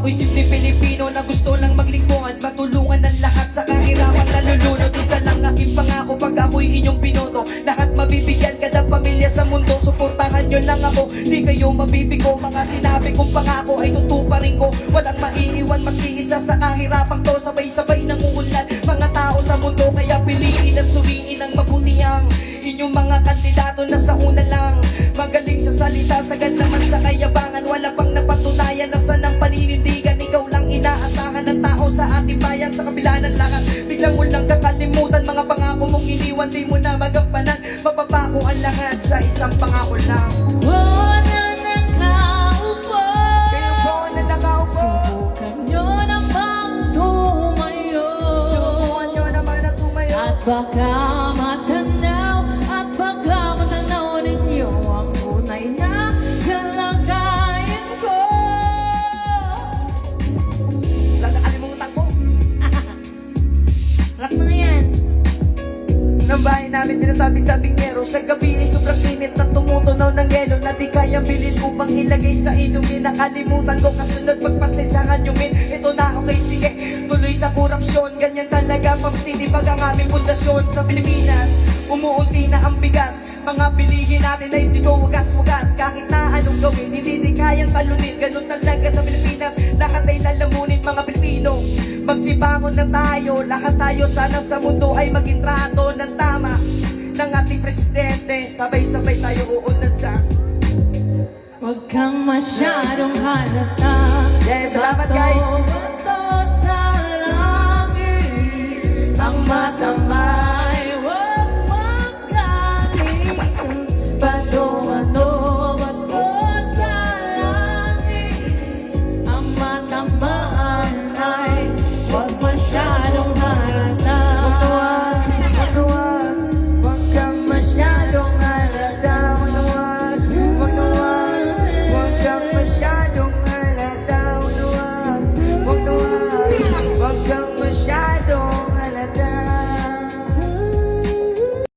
ako'y simple Pilipino na gusto lang maglingkod, matulungan ang lahat sa kahirapan nalulunod. Isa lang aking pangako pag ako'y inyong binoto, lahat mabibigyan kada pamilya sa mundo. Suportahan nyo lang ako, di kayo mabibigo. Mga sinabi kong pangako ay tutuparin ko, walang maiiwan maski isa sa kahirapang to. Sabay-sabay nanguulan mga tao sa mundo, kaya piliin at suriin ang mabuti ang inyong mga kandidato na sa una lang. Magaling sa salita, sagad naman sa kayabangan, wala pang napatunayan na sanang paninindigan. Ikaw lang inaasahan ng tao sa ating bayan, sa kabila ng lahat biglang mo lang kakalimutan. Mga pangako mong iniwan, di mo na magampanan. Mapapako ang lahat sa isang pangako lang. na nakaupo, Kayo po na nakaupo, subukan nyo namang tumayo, subukan nyo naman na tumayo. at baka matanaw, ninyo ang tunay na kalagayan ko. Nakakalimutan ko Rap mo na yan. ng bahay namin, tinatabi-tabing nyero. Sa gabi ay sobrang init na tumutunaw ng yelo, na di kayang bilhin upang ilagay sa inumin. Nakalimutan ko kasunod, pagpasensyahan nyo min. Ito na okay, sige, tuloy sa korupsyon. Ganyan talaga pagtitibag ang aming pundasyon. Sa Pilipinas, umuunti na ang bigas. Mga bilihin natin ay hindi ko wagas-wagas. Kahit na anong gawin, hindi kayang talunin. Ganun talaga sa Pilipinas, lahat ay lalamunin mga Pilipino. Magsibangon na tayo, lahat tayo sana sa mundo ay maging trato ng tama ng ating presidente. Sabay-sabay tayo uunad sa... Huwag kang masyadong halata. Yes, salamat guys.